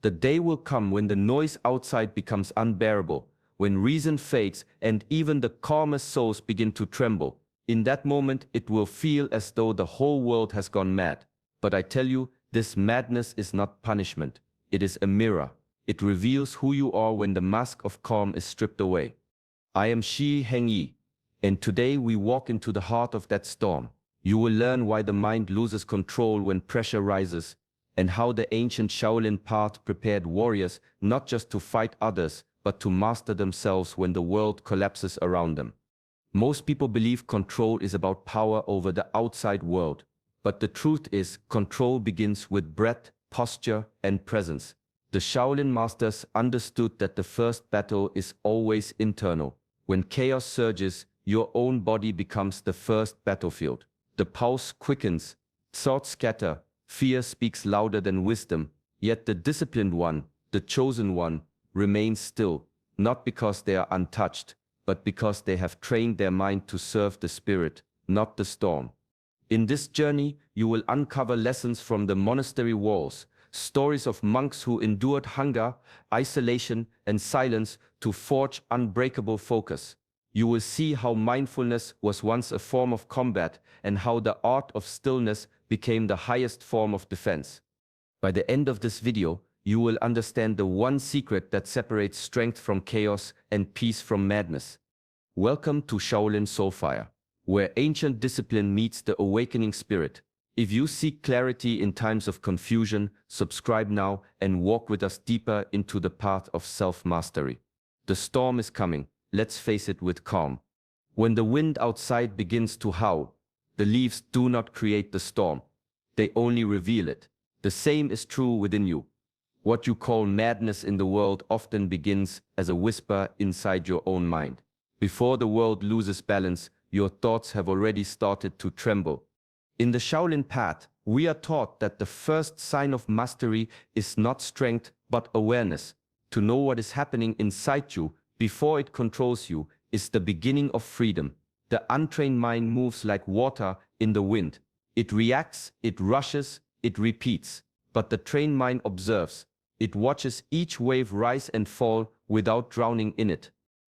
The day will come when the noise outside becomes unbearable, when reason fades and even the calmest souls begin to tremble. In that moment, it will feel as though the whole world has gone mad. But I tell you, this madness is not punishment. It is a mirror. It reveals who you are when the mask of calm is stripped away. I am Shi Hengyi, and today we walk into the heart of that storm. You will learn why the mind loses control when pressure rises, and how the ancient Shaolin path prepared warriors not just to fight others, but to master themselves when the world collapses around them. Most people believe control is about power over the outside world, but the truth is control begins with breath, posture, and presence. The Shaolin masters understood that the first battle is always internal. When chaos surges, your own body becomes the first battlefield. The pulse quickens, thoughts scatter, fear speaks louder than wisdom, yet the disciplined one, the chosen one, remains still, not because they are untouched, but because they have trained their mind to serve the spirit, not the storm. In this journey, you will uncover lessons from the monastery walls, stories of monks who endured hunger, isolation, and silence to forge unbreakable focus. You will see how mindfulness was once a form of combat and how the art of stillness became the highest form of defense. By the end of this video, you will understand the one secret that separates strength from chaos and peace from madness. Welcome to Shaolin Soulfire, where ancient discipline meets the awakening spirit. If you seek clarity in times of confusion, subscribe now and walk with us deeper into the path of self-mastery. The storm is coming. Let's face it with calm. When the wind outside begins to howl, the leaves do not create the storm. They only reveal it. The same is true within you. What you call madness in the world often begins as a whisper inside your own mind. Before the world loses balance, your thoughts have already started to tremble. In the Shaolin path, we are taught that the first sign of mastery is not strength but awareness. To know what is happening inside you before it controls you is the beginning of freedom. The untrained mind moves like water in the wind. It reacts, it rushes, it repeats. But the trained mind observes. It watches each wave rise and fall without drowning in it.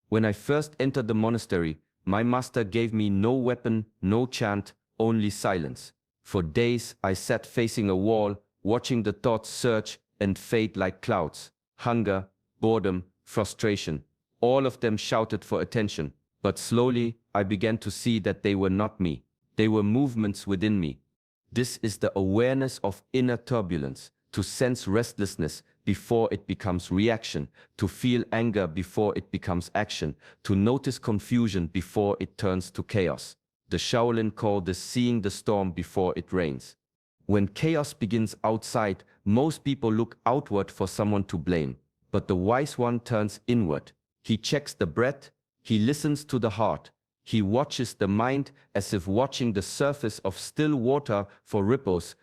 When I first entered the monastery, my master gave me no weapon, no chant, only silence. For days I sat facing a wall, watching the thoughts surge and fade like clouds. Hunger, boredom, frustration. All of them shouted for attention, but slowly I began to see that they were not me. They were movements within me. This is the awareness of inner turbulence, to sense restlessness before it becomes reaction, to feel anger before it becomes action, to notice confusion before it turns to chaos. The Shaolin call this seeing the storm before it rains. When chaos begins outside, most people look outward for someone to blame, but the wise one turns inward. He checks the breath, he listens to the heart, he watches the mind as if watching the surface of still water for ripples.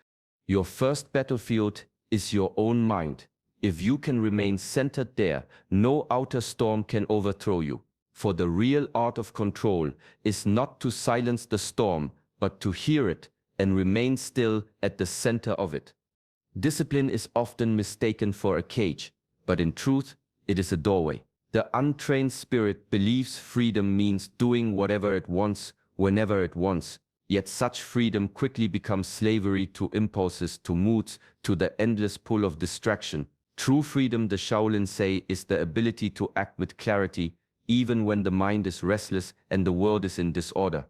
Your first battlefield is your own mind. If you can remain centered there, no outer storm can overthrow you. For the real art of control is not to silence the storm, but to hear it and remain still at the center of it. Discipline is often mistaken for a cage, but in truth, it is a doorway. The untrained spirit believes freedom means doing whatever it wants, whenever it wants. Yet such freedom quickly becomes slavery to impulses, to moods, to the endless pull of distraction. True freedom, the Shaolin say, is the ability to act with clarity, even when the mind is restless and the world is in disorder.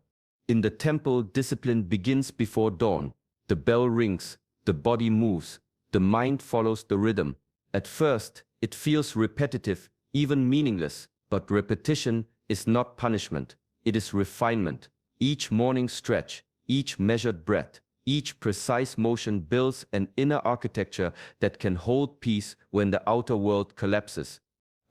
In the temple, discipline begins before dawn. The bell rings, the body moves, the mind follows the rhythm. At first, it feels repetitive, even meaningless, but repetition is not punishment, it is refinement. Each morning stretch, each measured breath, each precise motion builds an inner architecture that can hold peace when the outer world collapses.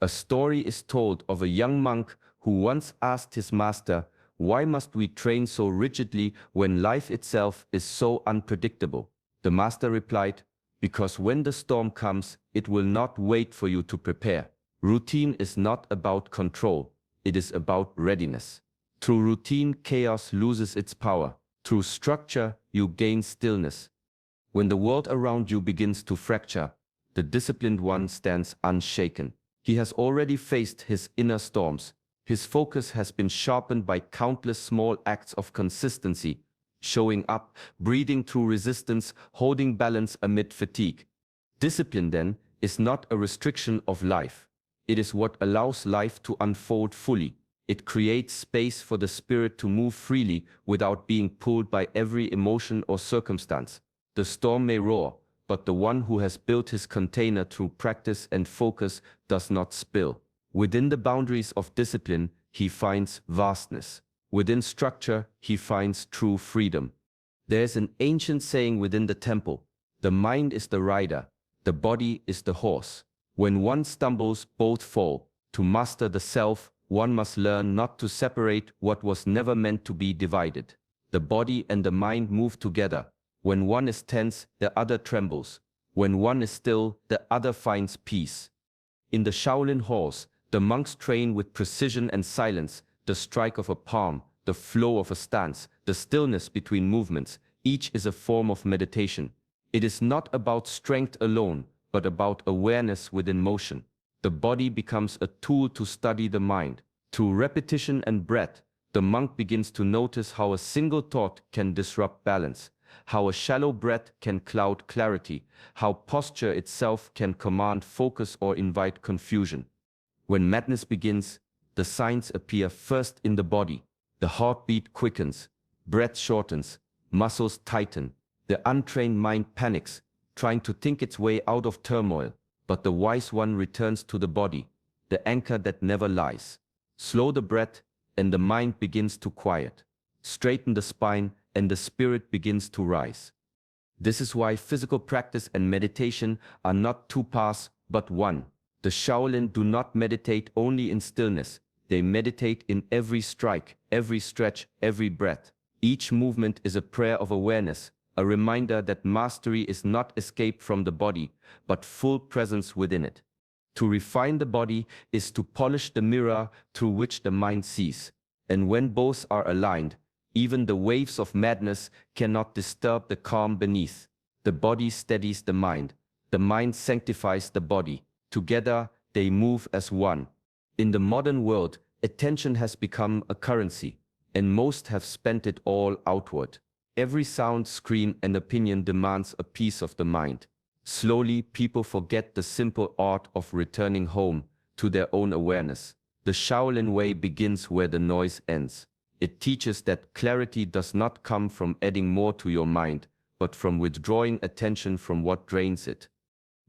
A story is told of a young monk who once asked his master, "Why must we train so rigidly when life itself is so unpredictable?" The master replied, "Because when the storm comes, it will not wait for you to prepare. Routine is not about control, it is about readiness. Through routine, chaos loses its power. Through structure, you gain stillness. When the world around you begins to fracture, the disciplined one stands unshaken. He has already faced his inner storms. His focus has been sharpened by countless small acts of consistency, showing up, breathing through resistance, holding balance amid fatigue. Discipline, then, is not a restriction of life. It is what allows life to unfold fully. It creates space for the spirit to move freely without being pulled by every emotion or circumstance. The storm may roar, but the one who has built his container through practice and focus does not spill. Within the boundaries of discipline, he finds vastness. Within structure, he finds true freedom. There is an ancient saying within the temple: the mind is the rider, the body is the horse. When one stumbles, both fall. To master the self, one must learn not to separate what was never meant to be divided. The body and the mind move together. When one is tense, the other trembles. When one is still, the other finds peace. In the Shaolin halls, the monks train with precision and silence, the strike of a palm, the flow of a stance, the stillness between movements. Each is a form of meditation. It is not about strength alone, but about awareness within motion. The body becomes a tool to study the mind. Through repetition and breath, the monk begins to notice how a single thought can disrupt balance, how a shallow breath can cloud clarity, how posture itself can command focus or invite confusion. When madness begins, the signs appear first in the body. The heartbeat quickens, breath shortens, muscles tighten. The untrained mind panics, trying to think its way out of turmoil, but the wise one returns to the body, the anchor that never lies. Slow the breath, and the mind begins to quiet. Straighten the spine, and the spirit begins to rise. This is why physical practice and meditation are not two paths, but one. The Shaolin do not meditate only in stillness. They meditate in every strike, every stretch, every breath. Each movement is a prayer of awareness, a reminder that mastery is not escape from the body, but full presence within it. To refine the body is to polish the mirror through which the mind sees. And when both are aligned, even the waves of madness cannot disturb the calm beneath. The body steadies the mind sanctifies the body. Together, they move as one. In the modern world, attention has become a currency, and most have spent it all outward. Every sound, screen, and opinion demands a piece of the mind. Slowly, people forget the simple art of returning home to their own awareness. The Shaolin way begins where the noise ends. It teaches that clarity does not come from adding more to your mind, but from withdrawing attention from what drains it.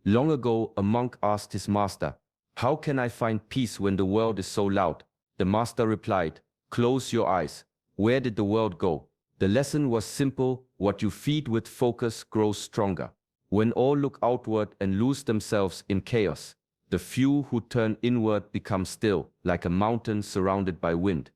Long ago, a monk asked his master, "How can I find peace when the world is so loud?" The master replied, "Close your eyes. Where did the world go?" The lesson was simple: what you feed with focus grows stronger. When all look outward and lose themselves in chaos, the few who turn inward become still, like a mountain surrounded by wind.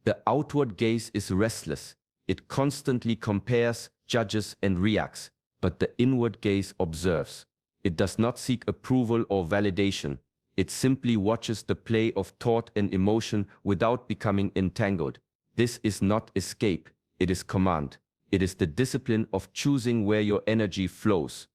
The outward gaze is restless. It constantly compares, judges, and reacts, but the inward gaze observes. It does not seek approval or validation. It simply watches the play of thought and emotion without becoming entangled. This is not escape. It is command. It is the discipline of choosing where your energy flows.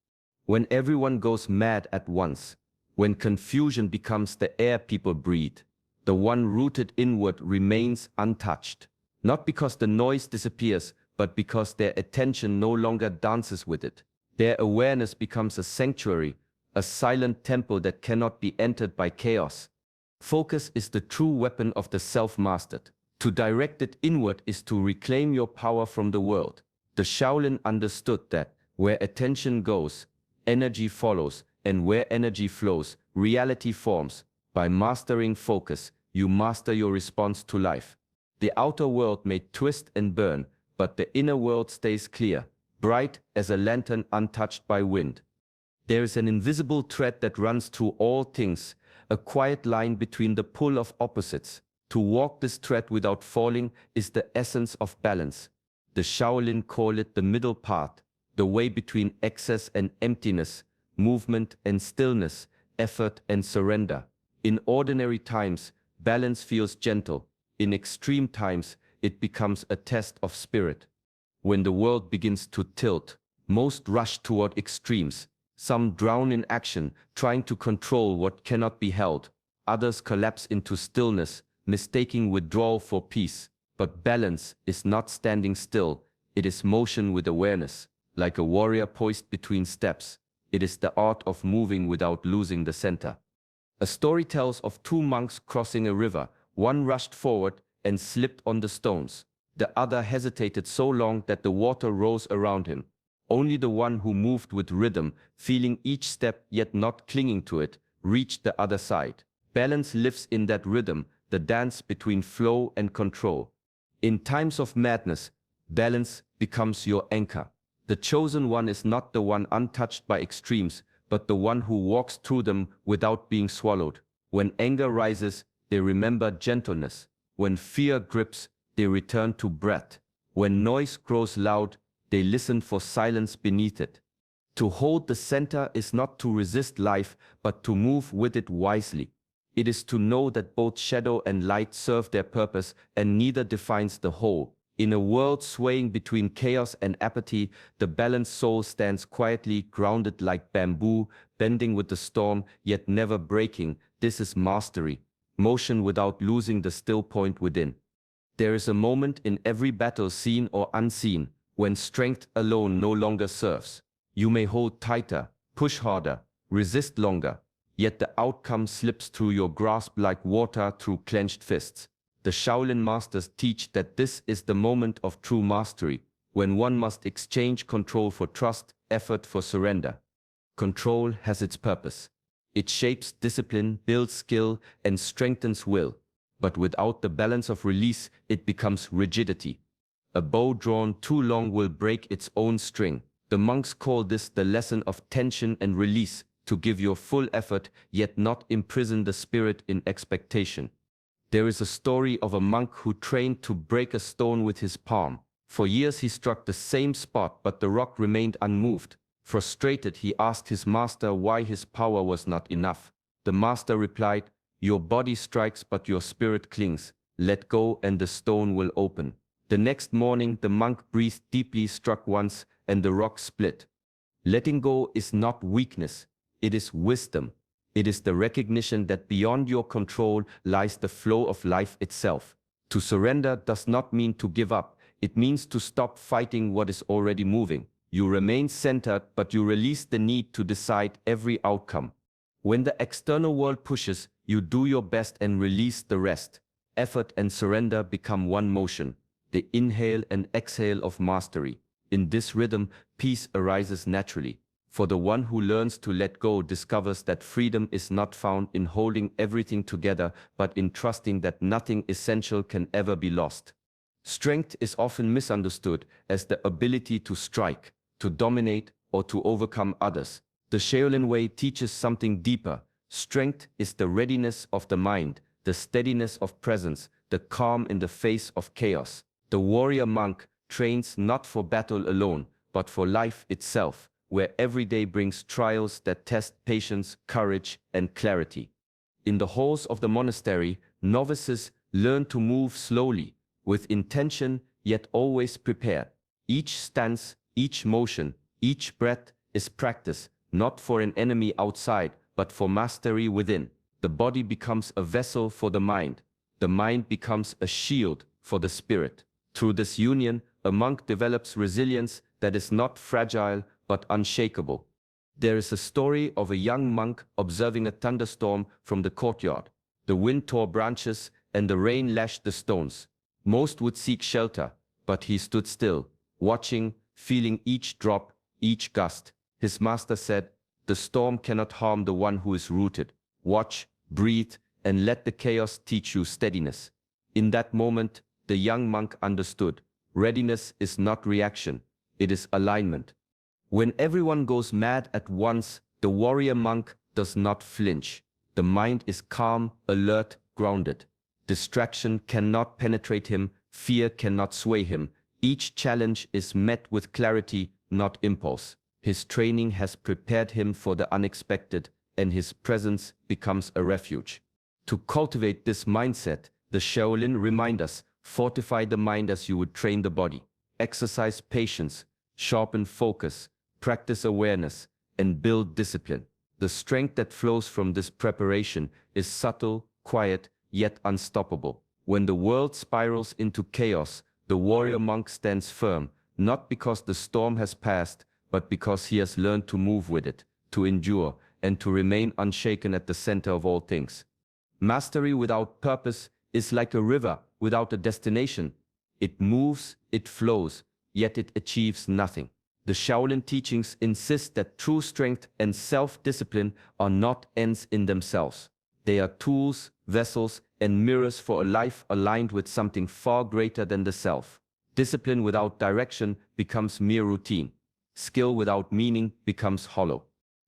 When everyone goes mad at once, when confusion becomes the air people breathe, the one rooted inward remains untouched. Not because the noise disappears, but because their attention no longer dances with it. Their awareness becomes a sanctuary, a silent temple that cannot be entered by chaos. Focus is the true weapon of the self-mastered. To direct it inward is to reclaim your power from the world. The Shaolin understood that where attention goes, energy follows, and where energy flows, reality forms. By mastering focus, you master your response to life. The outer world may twist and burn, but the inner world stays clear, bright as a lantern untouched by wind. There is an invisible thread that runs through all things, a quiet line between the pull of opposites. To walk this thread without falling is the essence of balance. The Shaolin call it the middle path, the way between excess and emptiness, movement and stillness, effort and surrender. In ordinary times, balance feels gentle. In extreme times, it becomes a test of spirit. When the world begins to tilt, most rush toward extremes. Some drown in action, trying to control what cannot be held. Others collapse into stillness, mistaking withdrawal for peace. But balance is not standing still, it is motion with awareness, like a warrior poised between steps. It is the art of moving without losing the center. A story tells of two monks crossing a river. One rushed forward and slipped on the stones. The other hesitated so long that the water rose around him. Only the one who moved with rhythm, feeling each step yet not clinging to it, reached the other side. Balance lives in that rhythm, the dance between flow and control. In times of madness, balance becomes your anchor. The chosen one is not the one untouched by extremes, but the one who walks through them without being swallowed. When anger rises, they remember gentleness. When fear grips, they return to breath. When noise grows loud, they listen for silence beneath it. To hold the center is not to resist life, but to move with it wisely. It is to know that both shadow and light serve their purpose, and neither defines the whole. In a world swaying between chaos and apathy, the balanced soul stands quietly, grounded like bamboo, bending with the storm, yet never breaking. This is mastery, motion without losing the still point within. There is a moment in every battle, seen or unseen, when strength alone no longer serves. You may hold tighter, push harder, resist longer, yet the outcome slips through your grasp like water through clenched fists. The Shaolin masters teach that this is the moment of true mastery, when one must exchange control for trust, effort for surrender. Control has its purpose. It shapes discipline, builds skill, and strengthens will. But without the balance of release, it becomes rigidity. A bow drawn too long will break its own string. The monks call this the lesson of tension and release, to give your full effort, yet not imprison the spirit in expectation. There is a story of a monk who trained to break a stone with his palm. For years he struck the same spot, but the rock remained unmoved. Frustrated, he asked his master why his power was not enough. The master replied, "Your body strikes, but your spirit clings. Let go and the stone will open." The next morning the monk breathed deeply, struck once, and the rock split. Letting go is not weakness, it is wisdom. It is the recognition that beyond your control lies the flow of life itself. To surrender does not mean to give up, it means to stop fighting what is already moving. You remain centered, but you release the need to decide every outcome. When the external world pushes, you do your best and release the rest. Effort and surrender become one motion, the inhale and exhale of mastery. In this rhythm, peace arises naturally. For the one who learns to let go discovers that freedom is not found in holding everything together, but in trusting that nothing essential can ever be lost. Strength is often misunderstood as the ability to strike, to dominate, or to overcome others. The Shaolin way teaches something deeper. Strength is the readiness of the mind, the steadiness of presence, the calm in the face of chaos. The warrior monk trains not for battle alone, but for life itself, where every day brings trials that test patience, courage, and clarity. In the halls of the monastery, novices learn to move slowly, with intention, yet always prepared. Each stance, each motion, each breath is practice, not for an enemy outside, but for mastery within. The body becomes a vessel for the mind. The mind becomes a shield for the spirit. Through this union, a monk develops resilience that is not fragile, but unshakable. There is a story of a young monk observing a thunderstorm from the courtyard. The wind tore branches and the rain lashed the stones. Most would seek shelter, but he stood still, watching, feeling each drop, each gust. His master said, "The storm cannot harm the one who is rooted. Watch, breathe, and let the chaos teach you steadiness." In that moment, the young monk understood. Readiness is not reaction, it is alignment. When everyone goes mad at once, the warrior monk does not flinch. The mind is calm, alert, grounded. Distraction cannot penetrate him, fear cannot sway him. Each challenge is met with clarity, not impulse. His training has prepared him for the unexpected, and his presence becomes a refuge. To cultivate this mindset, the Shaolin remind us, fortify the mind as you would train the body. Exercise patience, sharpen focus, practice awareness, and build discipline. The strength that flows from this preparation is subtle, quiet, yet unstoppable. When the world spirals into chaos, the warrior monk stands firm, not because the storm has passed, but because he has learned to move with it, to endure, and to remain unshaken at the center of all things. Mastery without purpose is like a river without a destination. It moves, it flows, yet it achieves nothing. The Shaolin teachings insist that true strength and self-discipline are not ends in themselves. They are tools, vessels, and mirrors for a life aligned with something far greater than the self. Discipline without direction becomes mere routine. Skill without meaning becomes hollow.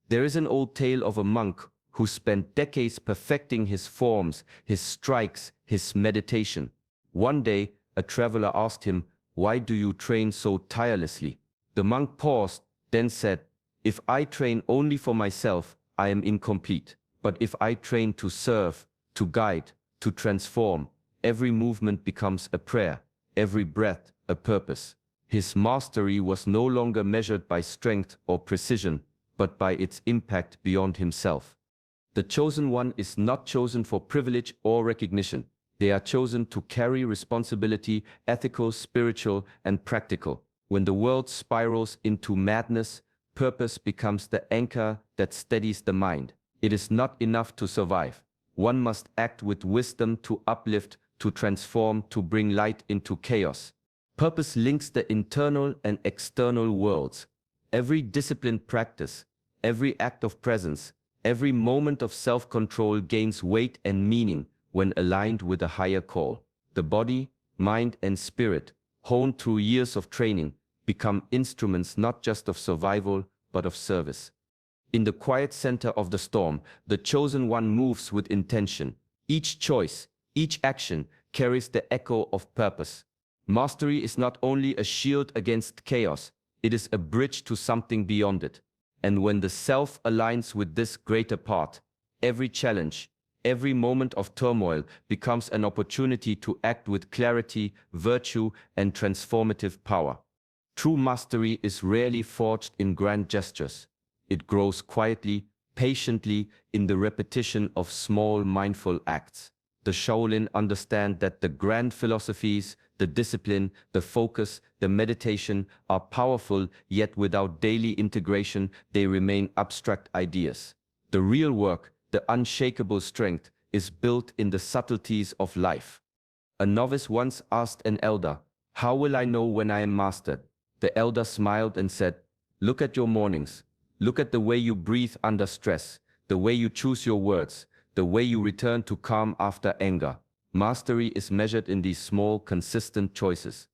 There is an old tale of a monk who spent decades perfecting his forms, his strikes, his meditation. One day, a traveler asked him, "Why do you train so tirelessly?" The monk paused, then said, "If I train only for myself, I am incomplete. But if I train to serve, to guide, to transform, every movement becomes a prayer, every breath a purpose." His mastery was no longer measured by strength or precision, but by its impact beyond himself. The chosen one is not chosen for privilege or recognition. They are chosen to carry responsibility, ethical, spiritual, and practical. When the world spirals into madness, purpose becomes the anchor that steadies the mind. It is not enough to survive. One must act with wisdom to uplift, to transform, to bring light into chaos. Purpose links the internal and external worlds. Every disciplined practice, every act of presence, every moment of self-control gains weight and meaning when aligned with a higher call. The body, mind, and spirit, honed through years of training, become instruments not just of survival, but of service. In the quiet center of the storm, the chosen one moves with intention. Each choice, each action carries the echo of purpose. Mastery is not only a shield against chaos, it is a bridge to something beyond it. And when the self aligns with this greater part, every challenge, every moment of turmoil becomes an opportunity to act with clarity, virtue, and transformative power. True mastery is rarely forged in grand gestures. It grows quietly, patiently, in the repetition of small mindful acts. The Shaolin understand that the grand philosophies, the discipline, the focus, the meditation are powerful, yet without daily integration, they remain abstract ideas. The real work, the unshakable strength, is built in the subtleties of life. A novice once asked an elder, "How will I know when I am mastered?" The elder smiled and said, "Look at your mornings. Look at the way you breathe under stress, the way you choose your words, the way you return to calm after anger." Mastery is measured in these small, consistent choices.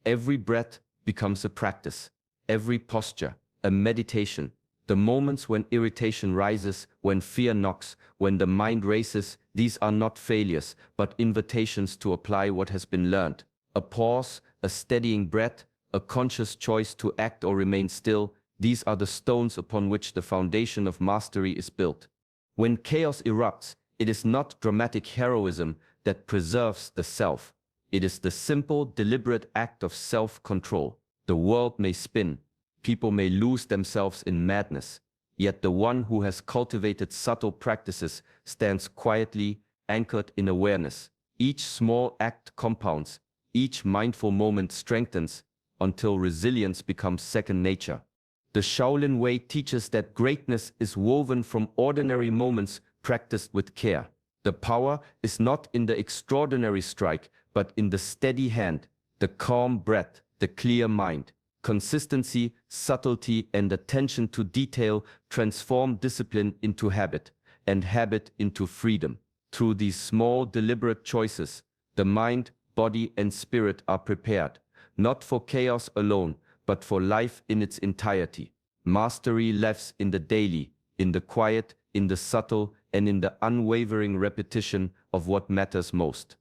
Every breath becomes a practice, every posture, a meditation. The moments when irritation rises, when fear knocks, when the mind races, these are not failures, but invitations to apply what has been learned. A pause, a steadying breath, a conscious choice to act or remain still, these are the stones upon which the foundation of mastery is built. When chaos erupts, it is not dramatic heroism that preserves the self. It is the simple, deliberate act of self-control. The world may spin, people may lose themselves in madness, yet the one who has cultivated subtle practices stands quietly, anchored in awareness. Each small act compounds, each mindful moment strengthens, until resilience becomes second nature. The Shaolin Way teaches that greatness is woven from ordinary moments practiced with care. The power is not in the extraordinary strike, but in the steady hand, the calm breath, the clear mind. Consistency, subtlety, and attention to detail transform discipline into habit, and habit into freedom. Through these small, deliberate choices, the mind, body, and spirit are prepared, not for chaos alone, but for life in its entirety. Mastery lives in the daily, in the quiet, in the subtle, and in the unwavering repetition of what matters most.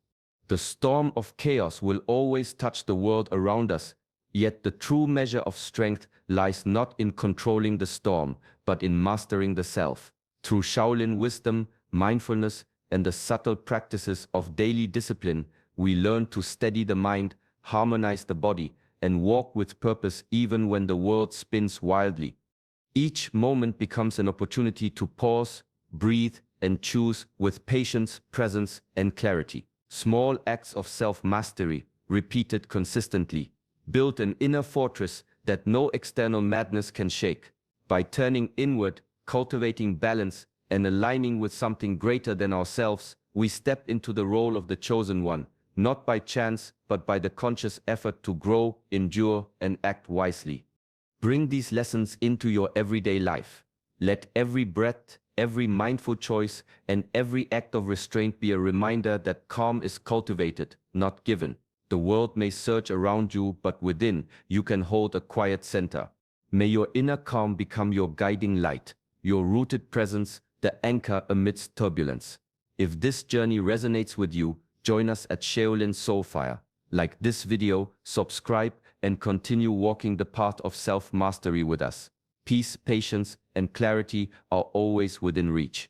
The storm of chaos will always touch the world around us, yet the true measure of strength lies not in controlling the storm, but in mastering the self. Through Shaolin wisdom, mindfulness, and the subtle practices of daily discipline, we learn to steady the mind, harmonize the body, and walk with purpose even when the world spins wildly. Each moment becomes an opportunity to pause, breathe, and choose with patience, presence, and clarity. Small acts of self-mastery, repeated consistently, build an inner fortress that no external madness can shake. By turning inward, cultivating balance, and aligning with something greater than ourselves, we step into the role of the chosen one, not by chance, but by the conscious effort to grow, endure, and act wisely. Bring these lessons into your everyday life. Let every breath, every mindful choice, and every act of restraint be a reminder that calm is cultivated, not given. The world may surge around you, but within, you can hold a quiet center. May your inner calm become your guiding light, your rooted presence, the anchor amidst turbulence. If this journey resonates with you, join us at Shaolin Soulfire. Like this video, subscribe, and continue walking the path of self-mastery with us. Peace, patience, and clarity are always within reach.